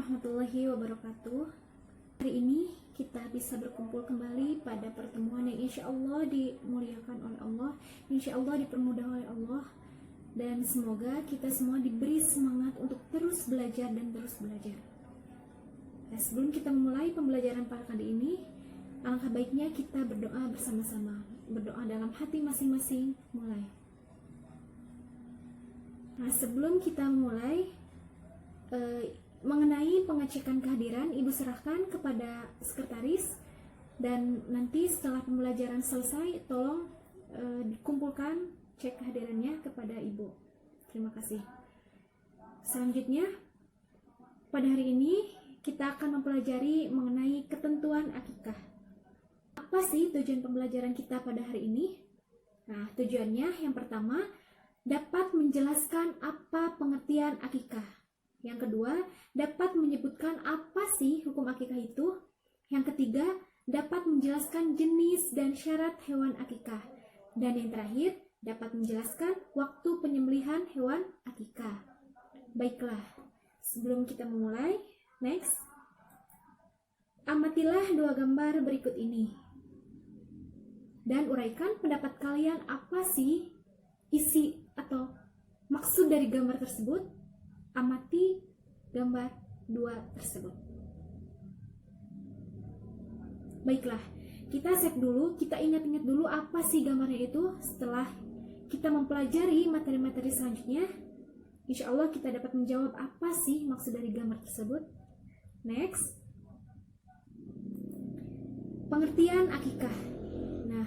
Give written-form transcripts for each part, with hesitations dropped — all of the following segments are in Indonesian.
warahmatullahi wabarakatuh. Hari ini kita bisa berkumpul kembali pada pertemuan yang insya Allah dimuliakan oleh Allah, insya Allah dipermudah oleh Allah, dan semoga kita semua diberi semangat untuk terus belajar dan terus belajar. Nah, sebelum kita memulai pembelajaran pada kali ini, alangkah baiknya kita berdoa bersama-sama, berdoa dalam hati masing-masing. Mulai. Nah, sebelum kita mulai, mengenai pengecekan kehadiran, Ibu serahkan kepada sekretaris, dan nanti setelah pembelajaran selesai tolong dikumpulkan cek kehadirannya kepada Ibu. Terima kasih. Selanjutnya, pada hari ini kita akan mempelajari mengenai ketentuan akikah. Apa sih tujuan pembelajaran kita pada hari ini? Nah, tujuannya yang pertama, dapat menjelaskan apa pengertian akikah. Yang kedua, dapat menyebutkan apa sih hukum akikah itu. Yang ketiga, dapat menjelaskan jenis dan syarat hewan akikah. Dan yang terakhir, dapat menjelaskan waktu penyembelihan hewan akikah. Baiklah, sebelum kita memulai, next. Amatilah dua gambar berikut ini. Dan uraikan pendapat kalian apa sih isi atau maksud dari gambar tersebut. Amati gambar dua tersebut. Baiklah, kita save dulu, kita ingat-ingat dulu apa sih gambarnya itu. Setelah kita mempelajari materi-materi selanjutnya, insya Allah kita dapat menjawab apa sih maksud dari gambar tersebut. Next. Pengertian akikah. Nah,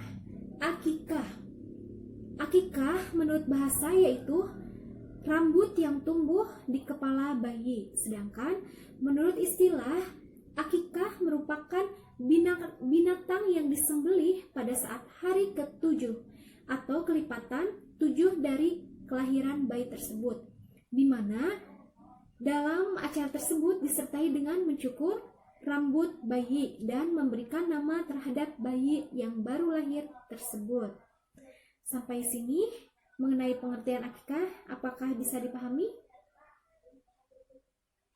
akikah menurut bahasa yaitu rambut yang tumbuh di kepala bayi. Sedangkan menurut istilah, akikah merupakan binatang yang disembelih pada saat hari ke-7 atau kelipatan 7 dari kelahiran bayi tersebut, di mana dalam acara tersebut disertai dengan mencukur rambut bayi dan memberikan nama terhadap bayi yang baru lahir tersebut. Sampai sini mengenai pengertian akikah, apakah bisa dipahami?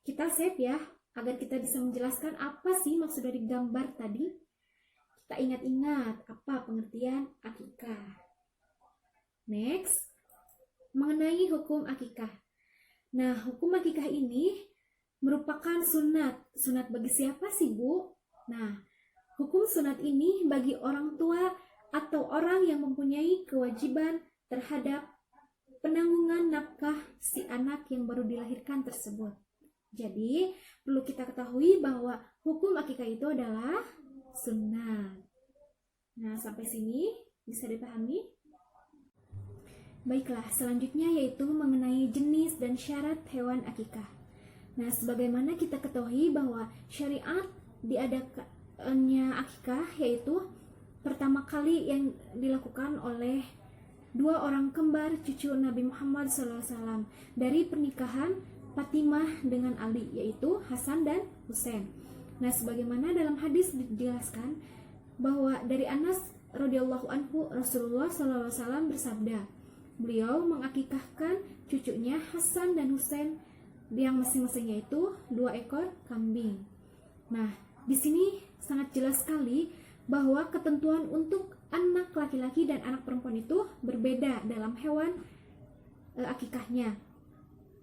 Kita save ya, agar kita bisa menjelaskan apa sih maksud dari gambar tadi. Kita ingat-ingat apa pengertian akikah. Next, mengenai hukum akikah. Nah, hukum akikah ini merupakan sunat. Sunat bagi siapa sih, Bu? Nah, hukum sunat ini bagi orang tua atau orang yang mempunyai kewajiban terhadap penanggungan nafkah si anak yang baru dilahirkan tersebut. Jadi, perlu kita ketahui bahwa hukum akikah itu adalah sunnah. Nah, sampai sini bisa dipahami? Baiklah, selanjutnya yaitu mengenai jenis dan syarat hewan akikah. Nah, sebagaimana kita ketahui bahwa syariat diadakannya akikah yaitu pertama kali yang dilakukan oleh dua orang kembar cucu Nabi Muhammad SAW dari pernikahan Fatimah dengan Ali, yaitu Hasan dan Husain. Nah, sebagaimana dalam hadis dijelaskan bahwa dari Anas radhiyallahu anhu, Rasulullah SAW bersabda, beliau mengakikahkan cucunya Hasan dan Husain yang masing-masingnya itu 2 ekor kambing. Nah, di sini sangat jelas sekali bahwa ketentuan untuk anak laki-laki dan anak perempuan itu berbeda dalam hewan akikahnya.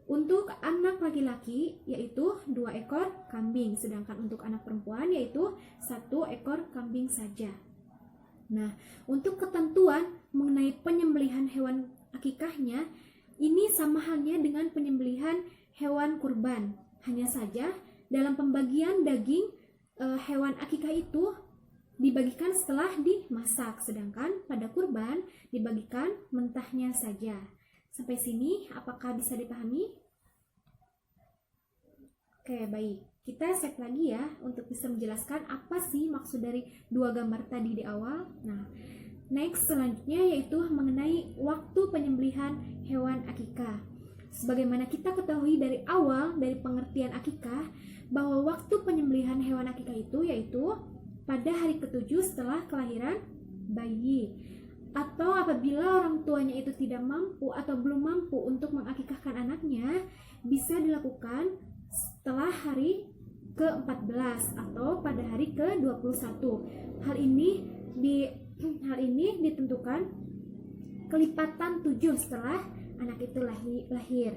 Untuk anak laki-laki yaitu 2 ekor kambing, sedangkan untuk anak perempuan yaitu 1 ekor kambing saja. Nah, untuk ketentuan mengenai penyembelihan hewan akikahnya, ini sama halnya dengan penyembelihan hewan kurban. Hanya saja dalam pembagian daging hewan akikah itu dibagikan setelah dimasak, sedangkan pada kurban dibagikan mentahnya saja. Sampai sini apakah bisa dipahami? Oke, baik. Kita save lagi ya untuk bisa menjelaskan apa sih maksud dari dua gambar tadi di awal. Nah, next selanjutnya yaitu mengenai waktu penyembelihan hewan akikah. Sebagaimana kita ketahui dari awal dari pengertian akikah bahwa waktu penyembelihan hewan akikah itu yaitu pada hari ke-7 setelah kelahiran bayi, atau apabila orang tuanya itu tidak mampu atau belum mampu untuk mengakikahkan anaknya, bisa dilakukan setelah hari ke-14 atau pada hari ke-21. Hal ini ditentukan kelipatan 7 setelah anak itu lahir.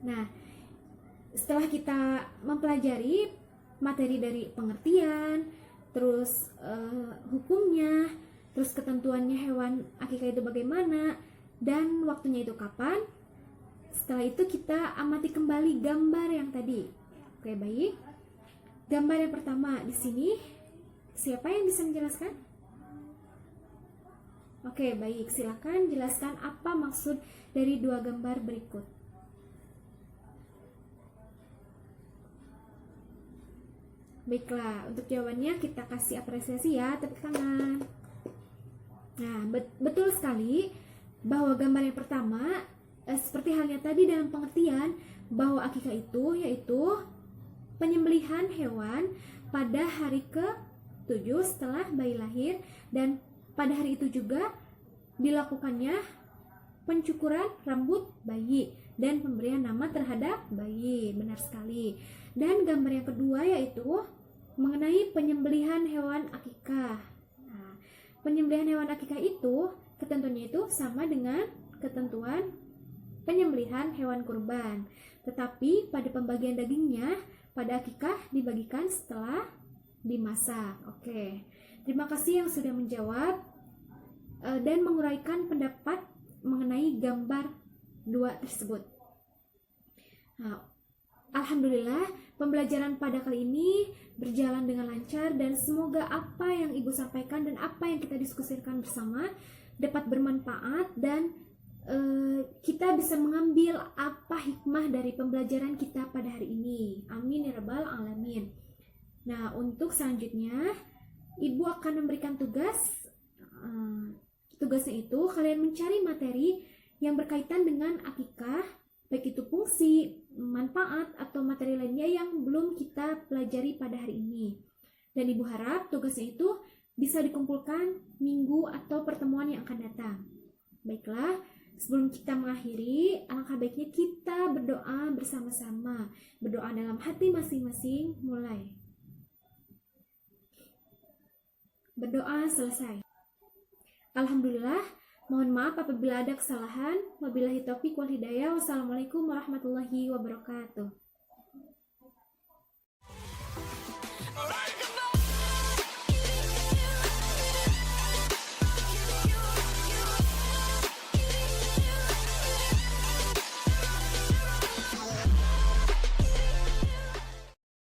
Nah, setelah kita mempelajari materi dari pengertian, terus hukumnya, terus ketentuannya hewan akikah itu bagaimana, dan waktunya itu kapan, setelah itu kita amati kembali gambar yang tadi. Oke, baik. Gambar yang pertama di sini, siapa yang bisa menjelaskan? Oke, baik. Silakan jelaskan apa maksud dari dua gambar berikut. Baiklah, untuk jawabannya kita kasih apresiasi ya, tepuk tangan. Nah, betul sekali bahwa gambar yang pertama seperti halnya tadi dalam pengertian bahwa akikah itu yaitu penyembelihan hewan pada hari ke-7 setelah bayi lahir, dan pada hari itu juga dilakukannya pencukuran rambut bayi dan pemberian nama terhadap bayi. Benar sekali. Dan gambar yang kedua yaitu mengenai penyembelihan hewan akikah. Nah, penyembelihan hewan akikah itu ketentuannya itu sama dengan ketentuan penyembelihan hewan kurban. Tetapi pada pembagian dagingnya pada akikah dibagikan setelah dimasak. Oke. Terima kasih yang sudah menjawab dan menguraikan pendapat mengenai gambar dua tersebut. Nah, alhamdulillah pembelajaran pada kali ini berjalan dengan lancar, dan semoga apa yang Ibu sampaikan dan apa yang kita diskusikan bersama dapat bermanfaat, dan kita bisa mengambil apa hikmah dari pembelajaran kita pada hari ini. Amin ya rabbal alamin. Nah, untuk selanjutnya Ibu akan memberikan tugas. Tugasnya itu kalian mencari materi yang berkaitan dengan akikah, baik itu fungsi, manfaat, atau materi lainnya yang belum kita pelajari pada hari ini. Dan Ibu harap tugasnya itu bisa dikumpulkan minggu atau pertemuan yang akan datang. Baiklah, sebelum kita mengakhiri, alangkah baiknya kita berdoa bersama-sama. Berdoa dalam hati masing-masing, mulai. Berdoa selesai. Alhamdulillah, mohon maaf apabila ada kesalahan. Wabillahi taufiq wal hidayah. Wassalamualaikum warahmatullahi wabarakatuh.